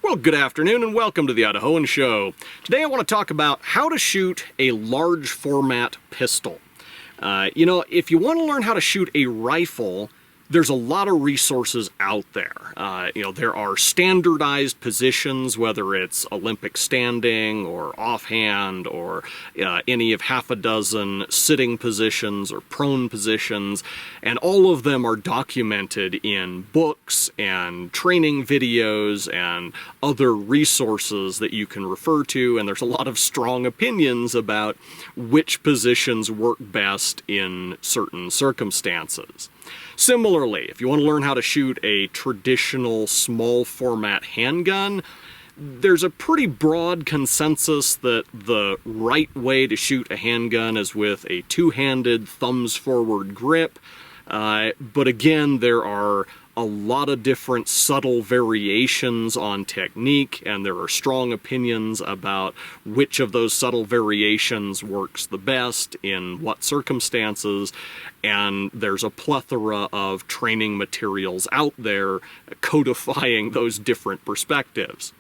Well, good afternoon and welcome to the Idahoan Show. Today I want to talk about how to shoot a large format pistol. If you want to learn how to shoot a rifle, there's a lot of resources out there. There are standardized positions, whether it's Olympic standing or offhand or any of half a dozen sitting positions or prone positions, and all of them are documented in books and training videos and other resources that you can refer to, and there's a lot of strong opinions about which positions work best in certain circumstances. Similarly, if you want to learn how to shoot a traditional small format handgun, there's a pretty broad consensus that the right way to shoot a handgun is with a two-handed thumbs forward grip. But again, there are a lot of different subtle variations on technique, and there are strong opinions about which of those subtle variations works the best in what circumstances, and there's a plethora of training materials out there codifying those different perspectives.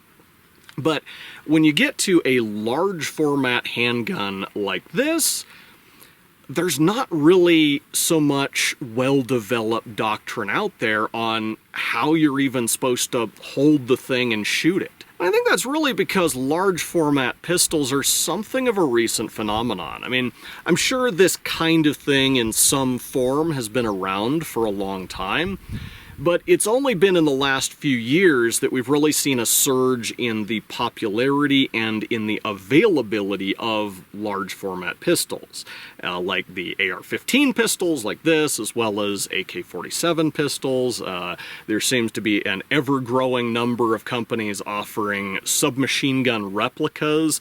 But when you get to a large format handgun like this, there's not really so much well-developed doctrine out there on how you're even supposed to hold the thing and shoot it. And I think that's really because large format pistols are something of a recent phenomenon. I mean, I'm sure this kind of thing in some form has been around for a long time, but it's only been in the last few years that we've really seen a surge in the popularity and in the availability of large format pistols, like the AR-15 pistols like this, as well as AK-47 pistols. There seems to be an ever-growing number of companies offering submachine gun replicas,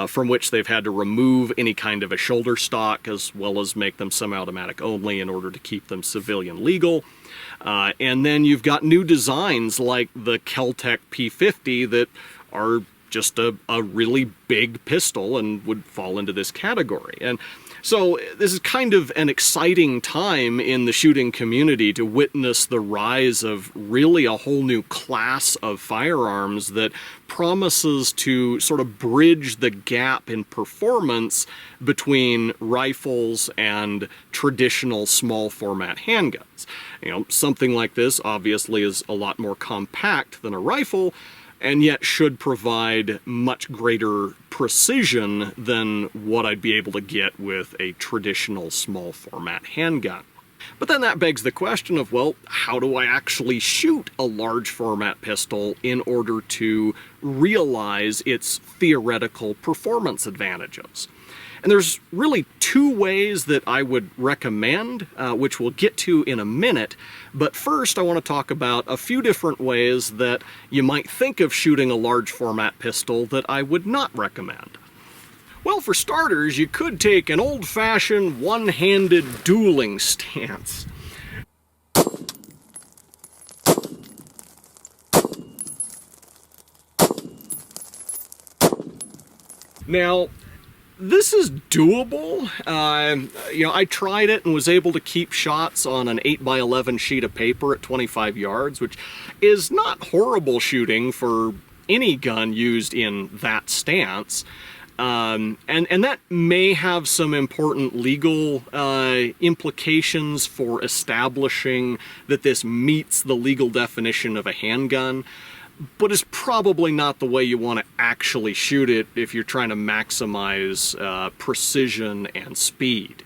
from which they've had to remove any kind of a shoulder stock, as well as make them semi-automatic only in order to keep them civilian legal. And then you've got new designs like the Kel-Tec P50 that are just a really big pistol and would fall into this category. And so this is kind of an exciting time in the shooting community to witness the rise of really a whole new class of firearms that promises to sort of bridge the gap in performance between rifles and traditional small format handguns. Something like this obviously is a lot more compact than a rifle, and yet should provide much greater precision than what I'd be able to get with a traditional small format handgun. But then that begs the question of, well, how do I actually shoot a large format pistol in order to realize its theoretical performance advantages? And there's really two ways that I would recommend, which we'll get to in a minute. But first, I want to talk about a few different ways that you might think of shooting a large format pistol that I would not recommend. Well, for starters, you could take an old-fashioned one-handed dueling stance. Now, this is doable. I tried it and was able to keep shots on an 8x11 sheet of paper at 25 yards, which is not horrible shooting for any gun used in that stance. And that may have some important legal implications for establishing that this meets the legal definition of a handgun, but is probably not the way you want to actually shoot it if you're trying to maximize precision and speed.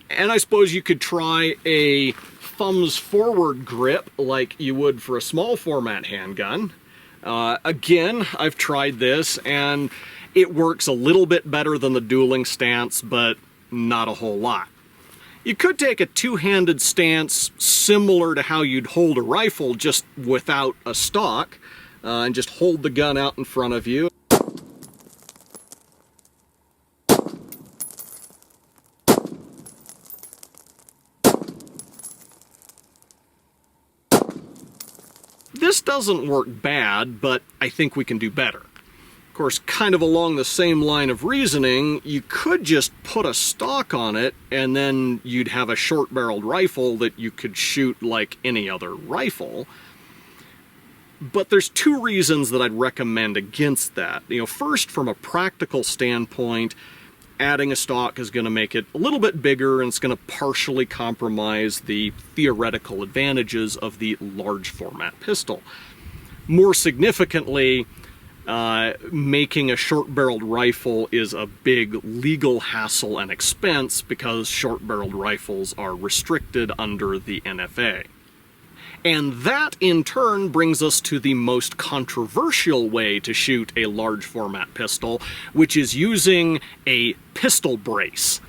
And I suppose you could try a thumbs forward grip like you would for a small format handgun. Again, I've tried this and it works a little bit better than the dueling stance, but not a whole lot. You could take a two-handed stance similar to how you'd hold a rifle, just without a stock, and just hold the gun out in front of you. This doesn't work bad, but I think we can do better. Of course, kind of along the same line of reasoning, you could just put a stock on it and then you'd have a short-barreled rifle that you could shoot like any other rifle. But there's two reasons that I'd recommend against that. First, from a practical standpoint, adding a stock is going to make it a little bit bigger, and it's going to partially compromise the theoretical advantages of the large format pistol. More significantly, making a short-barreled rifle is a big legal hassle and expense because short-barreled rifles are restricted under the NFA. And that, in turn, brings us to the most controversial way to shoot a large format pistol, which is using a pistol brace.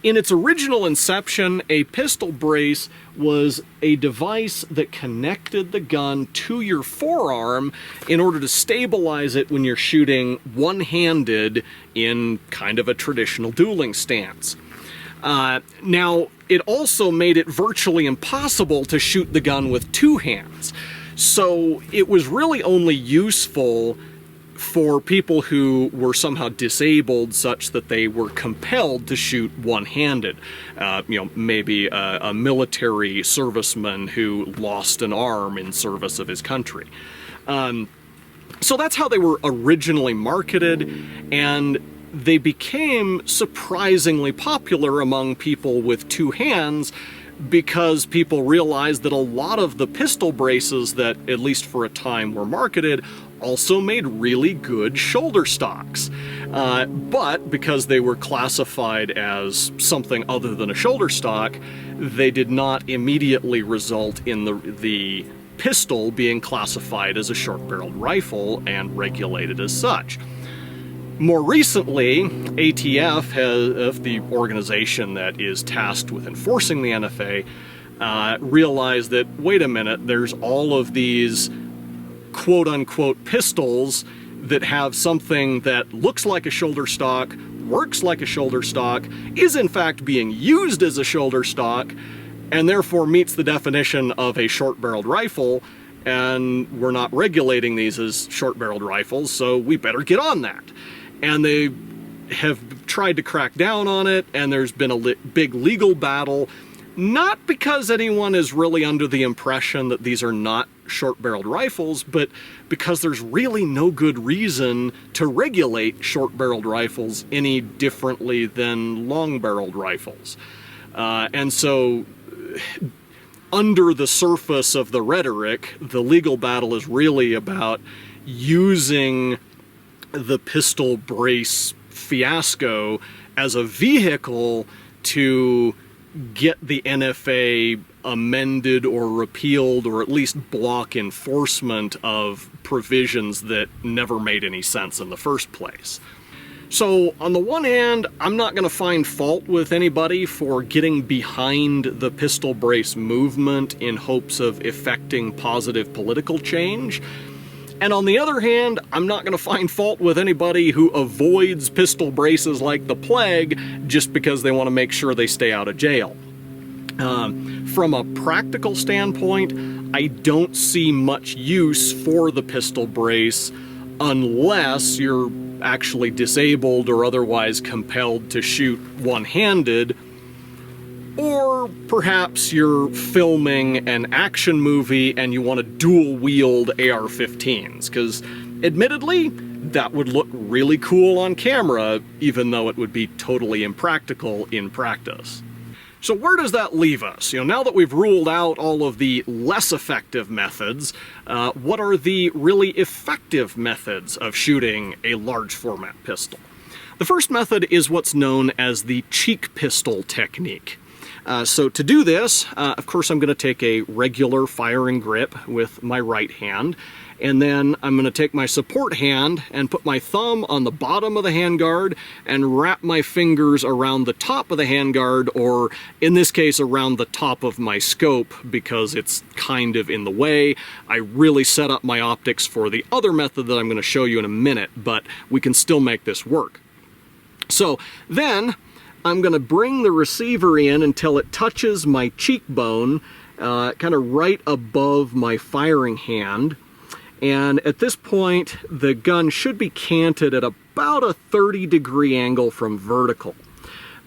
In its original inception, a pistol brace was a device that connected the gun to your forearm in order to stabilize it when you're shooting one-handed in kind of a traditional dueling stance. Now, it also made it virtually impossible to shoot the gun with two hands. So it was really only useful for people who were somehow disabled such that they were compelled to shoot one-handed. Maybe a military serviceman who lost an arm in service of his country. So that's how they were originally marketed, and they became surprisingly popular among people with two hands because people realized that a lot of the pistol braces that, at least for a time, were marketed also made really good shoulder stocks. But because they were classified as something other than a shoulder stock, they did not immediately result in the pistol being classified as a short-barreled rifle and regulated as such. More recently, ATF, the organization that is tasked with enforcing the NFA, realized that, wait a minute, there's all of these quote-unquote pistols that have something that looks like a shoulder stock, works like a shoulder stock, is in fact being used as a shoulder stock, and therefore meets the definition of a short-barreled rifle, and we're not regulating these as short-barreled rifles, so we better get on that. And they have tried to crack down on it, and there's been a big legal battle, not because anyone is really under the impression that these are not short-barreled rifles, but because there's really no good reason to regulate short-barreled rifles any differently than long-barreled rifles. And so, under the surface of the rhetoric, the legal battle is really about using the pistol brace fiasco as a vehicle to get the NFA amended or repealed, or at least block enforcement of provisions that never made any sense in the first place. So on the one hand, I'm not going to find fault with anybody for getting behind the pistol brace movement in hopes of effecting positive political change. And on the other hand, I'm not going to find fault with anybody who avoids pistol braces like the plague just because they want to make sure they stay out of jail. From a practical standpoint, I don't see much use for the pistol brace unless you're actually disabled or otherwise compelled to shoot one-handed, or perhaps you're filming an action movie and you want to dual-wield AR-15s, because admittedly, that would look really cool on camera, even though it would be totally impractical in practice. So where does that leave us? Now that we've ruled out all of the less effective methods, what are the really effective methods of shooting a large format pistol? The first method is what's known as the cheek pistol technique. So to do this, of course, I'm going to take a regular firing grip with my right hand, and then I'm going to take my support hand and put my thumb on the bottom of the handguard and wrap my fingers around the top of the handguard, or in this case around the top of my scope because it's kind of in the way. I really set up my optics for the other method that I'm going to show you in a minute, but we can still make this work. So then I'm going to bring the receiver in until it touches my cheekbone, kind of right above my firing hand. And at this point, the gun should be canted at about a 30-degree angle from vertical.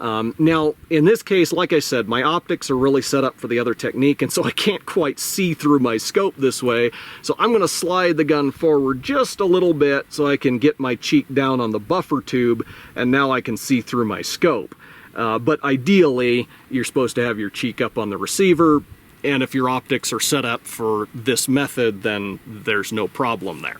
Now, in this case, like I said, my optics are really set up for the other technique, and so I can't quite see through my scope this way. So I'm going to slide the gun forward just a little bit so I can get my cheek down on the buffer tube, and now I can see through my scope. But ideally, you're supposed to have your cheek up on the receiver, and if your optics are set up for this method, then there's no problem there.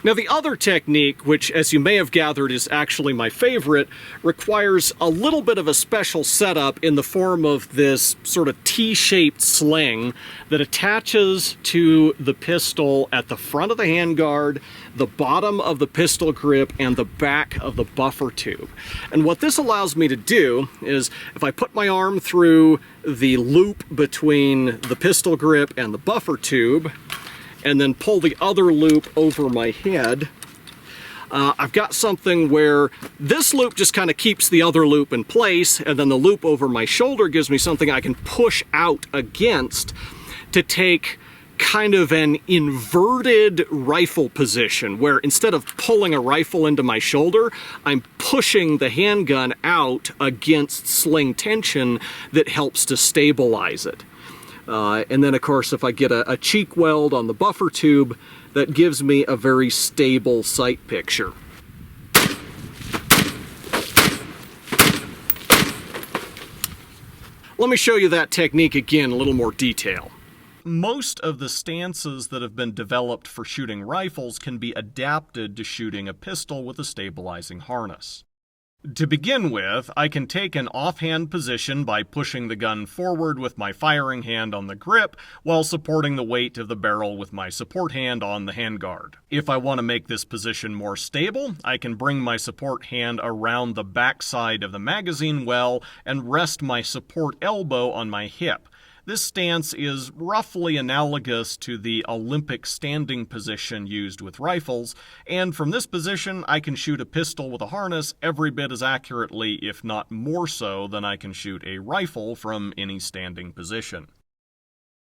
Now, the other technique, which as you may have gathered is actually my favorite, requires a little bit of a special setup in the form of this sort of T-shaped sling that attaches to the pistol at the front of the handguard, the bottom of the pistol grip, and the back of the buffer tube. And what this allows me to do is, if I put my arm through the loop between the pistol grip and the buffer tube, and then pull the other loop over my head, I've got something where this loop just kind of keeps the other loop in place, and then the loop over my shoulder gives me something I can push out against to take kind of an inverted rifle position, where instead of pulling a rifle into my shoulder, I'm pushing the handgun out against sling tension that helps to stabilize it. And then, of course, if I get a cheek weld on the buffer tube, that gives me a very stable sight picture. Let me show you that technique again in a little more detail. Most of the stances that have been developed for shooting rifles can be adapted to shooting a pistol with a stabilizing harness. To begin with, I can take an offhand position by pushing the gun forward with my firing hand on the grip while supporting the weight of the barrel with my support hand on the handguard. If I want to make this position more stable, I can bring my support hand around the backside of the magazine well and rest my support elbow on my hip. This stance is roughly analogous to the Olympic standing position used with rifles, and from this position I can shoot a pistol with a harness every bit as accurately, if not more so, than I can shoot a rifle from any standing position.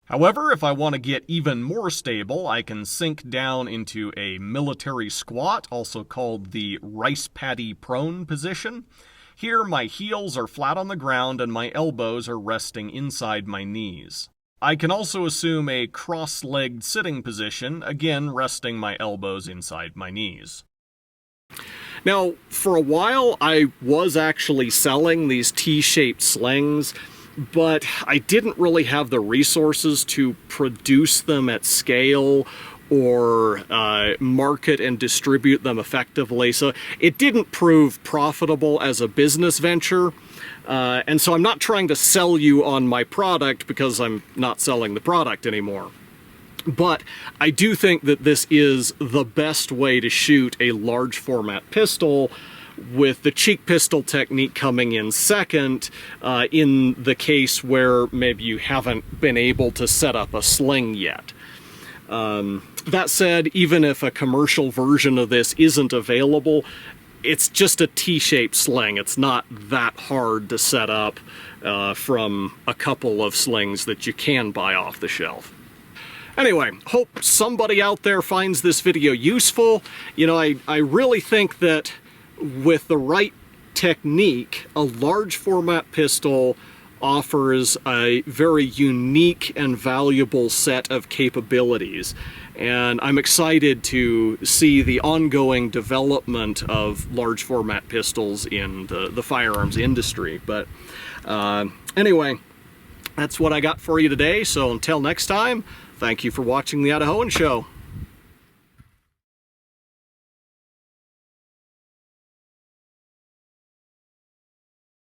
However, if I want to get even more stable, I can sink down into a military squat, also called the rice paddy prone position. Here, my heels are flat on the ground and my elbows are resting inside my knees. I can also assume a cross-legged sitting position, again resting my elbows inside my knees. Now, for a while, I was actually selling these T-shaped slings, but I didn't really have the resources to produce them at scale or market and distribute them effectively. So it didn't prove profitable as a business venture. And so I'm not trying to sell you on my product because I'm not selling the product anymore. But I do think that this is the best way to shoot a large format pistol, with the cheek pistol technique coming in second in the case where maybe you haven't been able to set up a sling yet. That said, even if a commercial version of this isn't available, it's just a T-shaped sling. It's not that hard to set up from a couple of slings that you can buy off the shelf. Anyway, hope somebody out there finds this video useful. You know, I really think that with the right technique, a large format pistol offers a very unique and valuable set of capabilities. And I'm excited to see the ongoing development of large format pistols in the firearms industry. But anyway, that's what I got for you today. So until next time, thank you for watching the Idahoan Show.